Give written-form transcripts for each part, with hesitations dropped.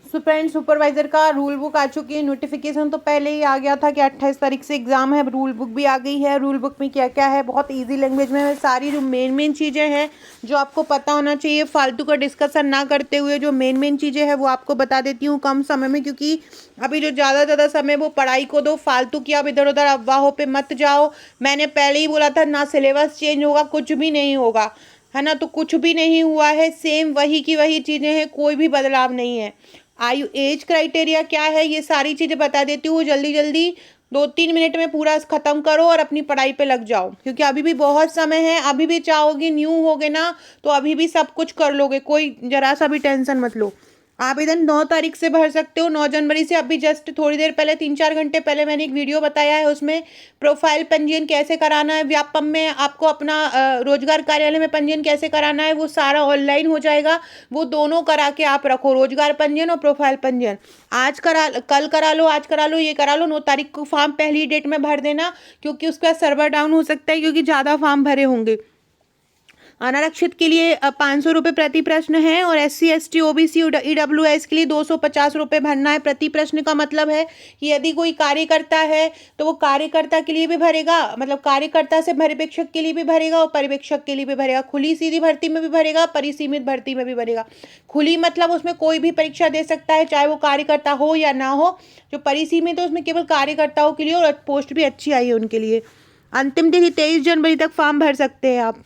Friend supervisor का rule book आ चुकी है। नोटिफिकेशन तो पहले ही आ गया था कि 28 तारीख से एग्जाम है। रूल बुक भी आ गई है। रूल बुक में क्या क्या है, बहुत इजी लैंग्वेज में सारी जो मेन चीज़ें हैं जो आपको पता होना चाहिए, फालतू का डिस्कशन ना करते हुए जो मेन चीज़ें हैं वो आपको बता देती हूँ कम समय में, क्योंकि अभी जो ज़्यादा समय वो पढ़ाई को दो, फालतू की आप इधर उधर अफवाहों पे मत जाओ। मैंने पहले ही बोला था ना सिलेबस चेंज होगा, कुछ भी नहीं होगा, है ना। तो कुछ भी नहीं हुआ है, सेम वही की वही चीज़ें हैं, कोई भी बदलाव नहीं है। आयु एज क्राइटेरिया क्या है ये सारी चीज़ें बता देती हूँ। जल्दी जल्दी 2-3 मिनट में पूरा ख़त्म करो और अपनी पढ़ाई पे लग जाओ, क्योंकि अभी भी बहुत समय है। अभी भी चाहोगे, न्यू होगे ना, तो अभी भी सब कुछ कर लोगे, कोई जरा सा भी टेंशन मत लो। आप इधर 9 तारीख से भर सकते हो, 9 जनवरी से। अभी जस्ट थोड़ी देर पहले, 3-4 घंटे पहले मैंने एक वीडियो बताया है, उसमें प्रोफाइल पंजीयन कैसे कराना है, व्यापम में आपको अपना रोजगार कार्यालय में पंजीयन कैसे कराना है, वो सारा ऑनलाइन हो जाएगा। वो दोनों करा के आप रखो, रोजगार पंजीयन और प्रोफाइल पंजीयन। आज करा, कल करा लो, आज करा लो, ये करा लो। 9 तारीख को फॉर्म पहली डेट में भर देना, क्योंकि उसका सर्वर डाउन हो सकता है, क्योंकि ज़्यादा फॉर्म भरे होंगे। अनारक्षित के लिए 500 रुपये प्रति प्रश्न है, और SC ST OBC EWS के लिए 250 रुपये भरना है प्रति प्रश्न। का मतलब है कि यदि कोई कार्यकर्ता है तो वो कार्यकर्ता के लिए भी भरेगा, मतलब कार्यकर्ता से पर्यवेक्षक के लिए भी भरेगा और पर्यवेक्षक के लिए भी भरेगा। खुली सीधी भर्ती में भी भरेगा, परिसीमित भर्ती में भी भरेगा। खुली मतलब उसमें कोई भी परीक्षा दे सकता है, चाहे वो कार्यकर्ता हो या ना हो। जो परिसीमित है उसमें केवल कार्यकर्ताओं के लिए, और पोस्ट भी अच्छी आई है उनके लिए। अंतिम तिथि 23 जनवरी तक फॉर्म भर सकते हैं आप।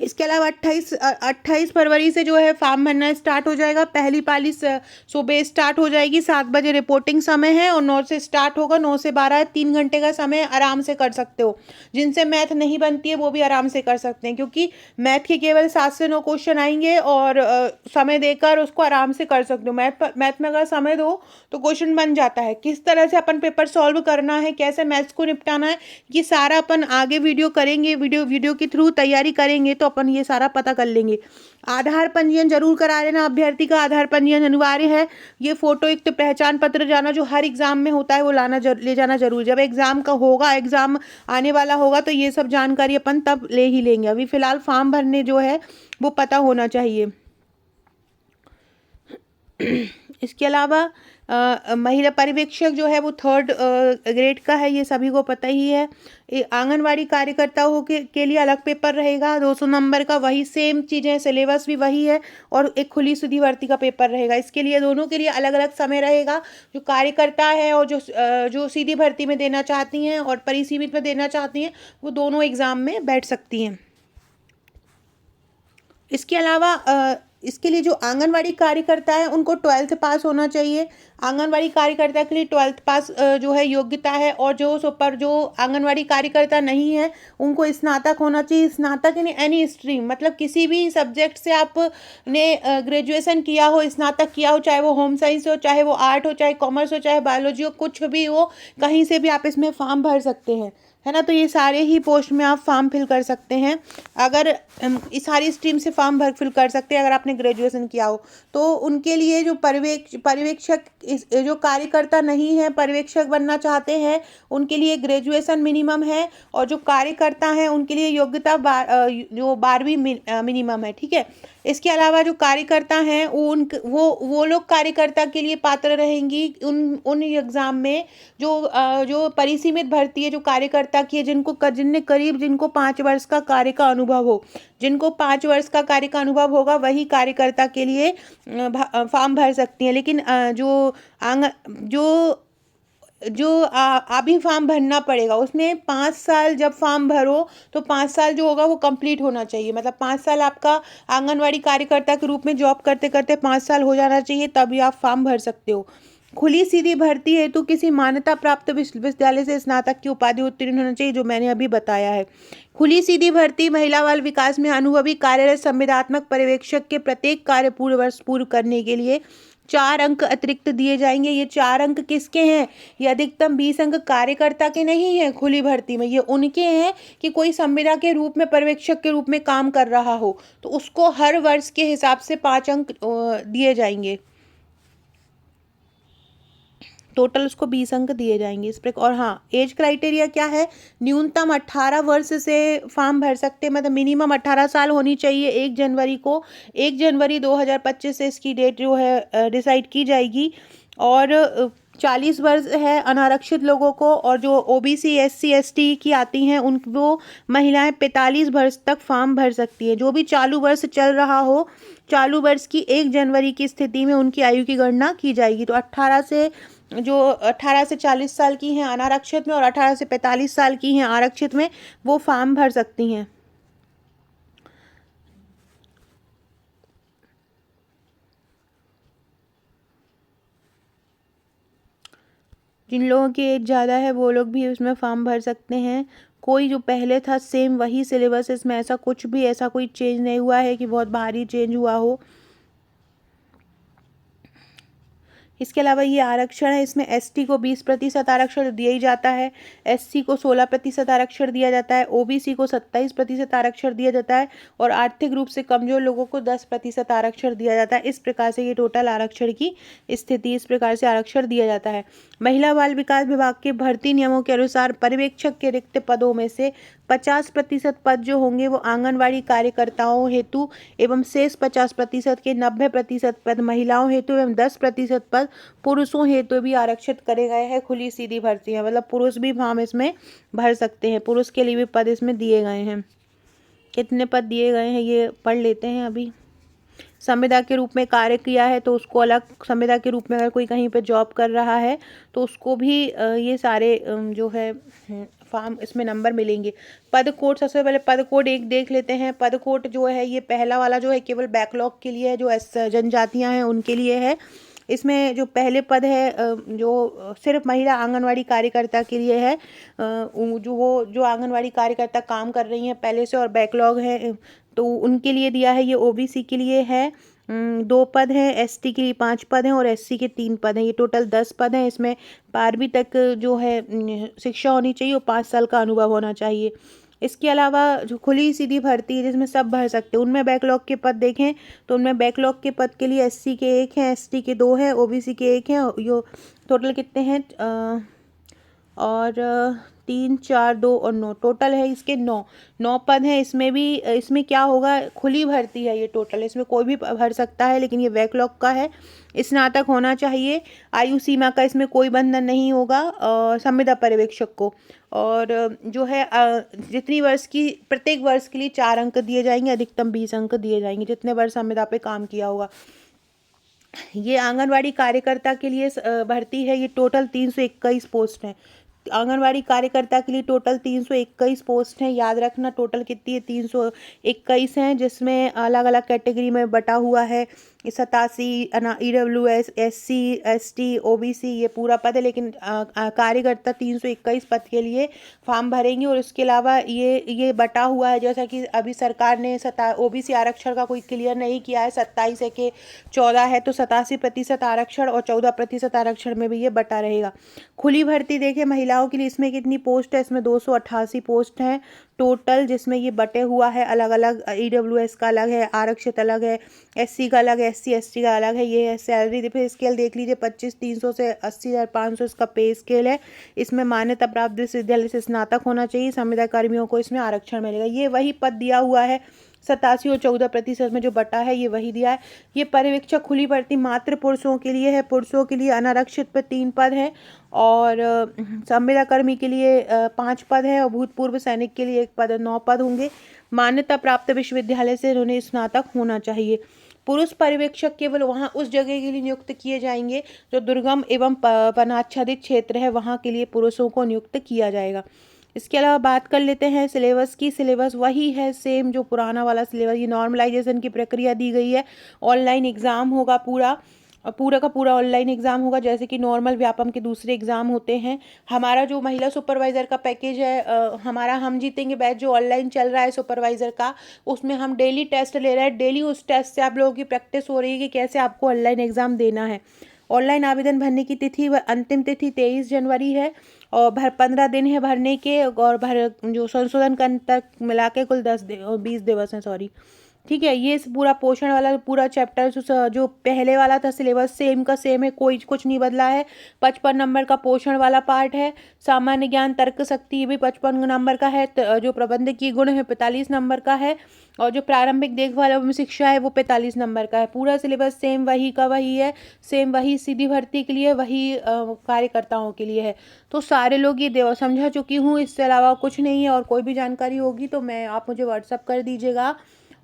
इसके अलावा 28 फरवरी से जो है फॉर्म भरना स्टार्ट हो जाएगा। पहली पाली सुबह स्टार्ट हो जाएगी, 7 बजे रिपोर्टिंग समय है, और 9 से स्टार्ट होगा, 9 से 12 है, 3 घंटे का समय, आराम से कर सकते हो। जिनसे मैथ नहीं बनती है वो भी आराम से कर सकते हैं, क्योंकि मैथ के केवल 7 से 9 क्वेश्चन आएंगे, और समय देकर उसको आराम से कर सकते हो। मैथ में अगर समय दो तो क्वेश्चन बन जाता है। किस तरह से अपन पेपर सॉल्व करना है, कैसे मैथ्स को निपटाना है, ये सारा अपन आगे वीडियो करेंगे, वीडियो के थ्रू तैयारी करेंगे, तो अपन ये सारा पता कर लेंगे। आधार पंजीयन जरूर करा लेना, अभ्यर्थी का आधार पंजीयन अनिवार्य है। ये फोटो एक तो पहचान पत्र जाना, जो हर एग्जाम में होता है, वो ले जाना जरूर। जब एग्जाम का होगा, एग्जाम आने वाला होगा, तो ये सब जानकारी अपन तब ले ही लेंगे। अभी फिलहाल फॉर्म भरने जो है वो पता होना चाहिए। इसके अलावा महिला पर्यवेक्षक जो है वो 3rd ग्रेड का है, ये सभी को पता ही है। आंगनवाड़ी कार्यकर्ताओं के लिए अलग पेपर रहेगा, 200 नंबर का, वही सेम चीज़ें, सिलेबस भी वही है। और एक खुली सीधी भर्ती का पेपर रहेगा। इसके लिए दोनों के लिए अलग अलग समय रहेगा। जो कार्यकर्ता है और जो सीधी भर्ती में देना चाहती हैं और परिसीमित में देना चाहती हैं, वो दोनों एग्ज़ाम में बैठ सकती हैं। इसके अलावा इसके लिए जो आंगनवाड़ी कार्यकर्ता है उनको 12th पास होना चाहिए। आंगनवाड़ी कार्यकर्ता के लिए 12th पास जो है योग्यता है, और जो आंगनवाड़ी कार्यकर्ता नहीं है उनको स्नातक होना चाहिए। स्नातक यानी एनी स्ट्रीम, मतलब किसी भी सब्जेक्ट से आपने ग्रेजुएशन किया हो, स्नातक किया हो, चाहे वो होम साइंस हो, चाहे वो आर्ट हो, चाहे कॉमर्स हो, चाहे बायोलॉजी हो, कुछ भी हो, कहीं से भी आप इसमें फॉर्म भर सकते हैं, है ना। तो ये सारे ही पोस्ट में आप फॉर्म फिल कर सकते हैं। अगर इस सारी स्ट्रीम से फॉर्म फिल कर सकते हैं अगर आपने ग्रेजुएशन किया हो। तो उनके लिए जो पर्यवेक्षक जो कार्यकर्ता नहीं है, पर्यवेक्षक बनना चाहते हैं, उनके लिए ग्रेजुएशन मिनिमम है। और जो कार्यकर्ता हैं उनके लिए योग्यता जो 12वीं मिनिमम है, ठीक है। इसके अलावा जो कार्यकर्ता हैं वो लोग कार्यकर्ता के लिए पात्र रहेंगी उन एग्ज़ाम में जो परिसीमित भर्ती है, जो कार्यकर्ता की है, जिनको 5 वर्ष का कार्य का अनुभव हो। जिनको 5 वर्ष का कार्य का अनुभव होगा वही कार्यकर्ता के लिए फॉर्म भर सकती हैं। लेकिन जो अभी फॉर्म भरना पड़ेगा, उसमें 5 साल जब फॉर्म भरो तो 5 साल जो होगा वो कंप्लीट होना चाहिए। मतलब 5 साल आपका आंगनवाड़ी कार्यकर्ता के रूप में जॉब करते करते 5 साल हो जाना चाहिए, तभी आप फॉर्म भर सकते हो। खुली सीधी भर्ती हेतु किसी मान्यता प्राप्त विश्वविद्यालय से स्नातक की उपाधि उत्तीर्ण होना चाहिए, जो मैंने अभी बताया है। खुली सीधी भर्ती महिला बाल विकास में अनुभवी कार्यरत संविदात्मक पर्यवेक्षक के प्रत्येक कार्य पूर्ण वर्ष पूर्ण करने के लिए 4 अंक अतिरिक्त दिए जाएंगे। ये 4 अंक किसके हैं? ये अधिकतम 20 अंक कार्यकर्ता के नहीं हैं खुली भर्ती में, ये उनके हैं कि कोई संविदा के रूप में पर्यवेक्षक के रूप में काम कर रहा हो, तो उसको हर वर्ष के हिसाब से 5 अंक दिए जाएंगे। टोटल उसको 20 अंक दिए जाएंगे इस पर। और हाँ, एज क्राइटेरिया क्या है, न्यूनतम 18 वर्ष से फॉर्म भर सकते हैं, मतलब मिनिमम 18 साल होनी चाहिए 1 जनवरी को। 1 जनवरी 2025 से इसकी डेट जो है डिसाइड की जाएगी। और 40 वर्ष है अनारक्षित लोगों को, और जो ओबीसी एससी एसटी की आती हैं उन वो महिलाएं 45 वर्ष तक फॉर्म भर सकती हैं। जो भी चालू वर्ष चल रहा हो, चालू वर्ष की 1 जनवरी की स्थिति में उनकी आयु की गणना की जाएगी। तो 18 से 40 साल की हैं अनारक्षित में, और 18 से 45 साल की हैं आरक्षित में, वो फॉर्म भर सकती हैं। जिन लोगों की एज ज़्यादा है वो लोग भी उसमें फॉर्म भर सकते हैं। कोई जो पहले था सेम वही सिलेबस, इसमें ऐसा कुछ भी ऐसा कोई चेंज नहीं हुआ है कि बहुत भारी चेंज हुआ हो। इसके अलावा ये आरक्षण है, इसमें एसटी को 20% आरक्षण दिया ही जाता है, एससी को 16% आरक्षण दिया जाता है, ओबीसी को 27% आरक्षण दिया जाता है, और आर्थिक रूप से कमजोर लोगों को 10% आरक्षण दिया जाता है। इस प्रकार से ये टोटल आरक्षण की स्थिति, इस प्रकार से आरक्षण दिया जाता है। महिला बाल विकास विभाग के भर्ती नियमों के अनुसार पर्यवेक्षक के रिक्त पदों में से 50% पद जो होंगे वो आंगनवाड़ी कार्यकर्ताओं हेतु एवं शेष 50% के 90% पद महिलाओं हेतु एवं 10% पद पुरुषों हेतु भी आरक्षित करे गए हैं। खुली सीधी भर्ती है, मतलब पुरुष भी फॉर्म इसमें भर सकते हैं, पुरुष के लिए भी पद इसमें दिए गए हैं। कितने पद दिए गए हैं ये पढ़ लेते हैं अभी। संविदा के रूप में कार्य किया है तो उसको अलग, संविदा के रूप में अगर कोई कहीं पे जॉब कर रहा है तो उसको भी ये सारे जो है फॉर्म इसमें नंबर मिलेंगे। पद कोड, सबसे पहले पद कोड 1 देख लेते हैं। पद कोड जो है ये पहला वाला जो है केवल बैकलॉग के लिए है, जो जनजातियां हैं उनके लिए है। इसमें जो पहले पद है जो सिर्फ महिला आंगनवाड़ी कार्यकर्ता के लिए है, जो आंगनवाड़ी कार्यकर्ता काम कर रही हैं पहले से और बैकलॉग है तो उनके लिए दिया है। ये ओबीसी के लिए है 2 पद हैं, एसटी के लिए 5 पद हैं और एससी के 3 पद हैं। ये टोटल 10 पद हैं। इसमें 12वीं तक जो है शिक्षा होनी चाहिए और 5 साल का अनुभव होना चाहिए। इसके अलावा जो खुली सीधी भर्ती है जिसमें सब भर सकते हैं, उनमें बैकलॉग के पद देखें तो उनमें बैकलॉग के पद के लिए एससी के 1 हैं, एसटी के 2 हैं, ओबीसी के 1 हैं। यो टोटल कितने हैं और 3 4 2 और 9, टोटल है इसके 9 पद हैं। इसमें क्या होगा, खुली भर्ती है ये टोटल, इसमें कोई भी भर सकता है, लेकिन ये बैकलॉग का है। स्नातक होना चाहिए, आयु सीमा का इसमें कोई बंधन नहीं होगा संविदा पर्यवेक्षक को। और जो है जितनी वर्ष की, प्रत्येक वर्ष के लिए 4 अंक दिए जाएंगे, अधिकतम 20 अंक दिए जाएंगे जितने वर्ष संविदा पे काम किया होगा। ये आंगनवाड़ी कार्यकर्ता के लिए भर्ती है, ये टोटल 321 पोस्ट हैं। आंगनवाड़ी कार्यकर्ता के लिए टोटल 321 पोस्ट हैं। याद रखना टोटल कितनी है, 321 हैं, जिसमें अलग अलग कैटेगरी में बटा हुआ है। 87 EWS SC ST OBC ये पूरा पद है, लेकिन कार्यकर्ता 321 पद के लिए फॉर्म भरेंगे। और इसके अलावा ये बटा हुआ है, जैसा कि अभी सरकार ने OBC आरक्षण का कोई क्लियर नहीं किया है, 27 है कि 14 है, तो 87% आरक्षण और 14% आरक्षण में भी ये बटा रहेगा। खुली भर्ती देखें महिलाओं के लिए, इसमें कितनी पोस्ट है, इसमें 288 पोस्ट हैं टोटल, जिसमें ये बटे हुआ है अलग अलग। EWS का अलग है, आरक्षित अलग है, SC का अलग है, SC ST का अलग है। ये है सैलरी पे स्केल देख लीजिए, 25,300 से 80,500 इसका पे स्केल है। इसमें मान्यता प्राप्त विश्वविद्यालय से स्नातक होना चाहिए। संविदा कर्मियों को इसमें आरक्षण मिलेगा। ये वही पद दिया हुआ है 87 और 14% में जो बटा है ये वही दिया है। ये पर्यवेक्षक खुली भर्ती मात्र पुरुषों के लिए है। पुरुषों के लिए अनारक्षित पे 3 पद हैं और संविदा कर्मी के लिए 5 पद हैं और भूतपूर्व सैनिक के लिए 1 पद, 9 पद होंगे। मान्यता प्राप्त विश्वविद्यालय से उन्हें स्नातक होना चाहिए। पुरुष पर्यवेक्षक केवल वहाँ उस जगह के लिए नियुक्त किए जाएंगे जो दुर्गम एवं वनाच्छादित क्षेत्र है, वहाँ के लिए पुरुषों को नियुक्त किया जाएगा। इसके अलावा बात कर लेते हैं सिलेबस की। सिलेबस वही है सेम जो पुराना वाला सिलेबस। ये नॉर्मलाइजेशन की प्रक्रिया दी गई है। ऑनलाइन एग्ज़ाम होगा, पूरा का पूरा ऑनलाइन एग्ज़ाम होगा, जैसे कि नॉर्मल व्यापम के दूसरे एग्ज़ाम होते हैं। हमारा जो महिला सुपरवाइज़र का पैकेज है, हमारा हम जीतेंगे बैच जो ऑनलाइन चल रहा है सुपरवाइज़र का, उसमें हम डेली टेस्ट ले रहे हैं। डेली उस टेस्ट से आप लोगों की प्रैक्टिस हो रही है कि कैसे आपको ऑनलाइन एग्ज़ाम देना है। ऑनलाइन आवेदन भरने की तिथि व अंतिम तिथि 23 जनवरी है और 15 दिन है भरने के, और जो संशोधन करने तक मिला के कुल 20 दिवस हैं, सॉरी। ठीक है। ये पूरा पोषण वाला पूरा चैप्टर जो पहले वाला था सिलेबस सेम का सेम है, कोई कुछ नहीं बदला है। 55 नंबर का पोषण वाला पार्ट है। सामान्य ज्ञान तर्क शक्ति ये भी 55 नंबर का है। जो प्रबंधकीय गुण है 45 नंबर का है। और जो प्रारंभिक देखभाल एवं शिक्षा है वो 45 नंबर का है। पूरा सिलेबस सेम वही का वही है। सेम वही सीधी भर्ती के लिए, वही कार्यकर्ताओं के लिए है। तो सारे लोग ये समझा चुकी हूँ, इससे अलावा कुछ नहीं है। और कोई भी जानकारी होगी तो आप मुझे व्हाट्सअप कर दीजिएगा।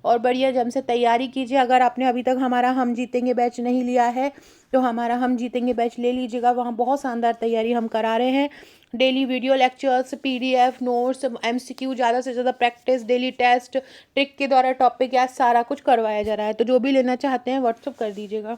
और बढ़िया जम से तैयारी कीजिए। अगर आपने अभी तक हमारा हम जीतेंगे बैच नहीं लिया है तो हमारा हम जीतेंगे बैच ले लीजिएगा। वहाँ बहुत शानदार तैयारी हम करा रहे हैं। Daily video lectures, PDF, notes, MCQ, ज़्यादा से ज़्यादा प्रैक्टिस, डेली टेस्ट, ट्रिक के द्वारा टॉपिक याद, सारा कुछ करवाया जा रहा है। तो जो भी लेना चाहते हैं व्हाट्सअप कर दीजिएगा।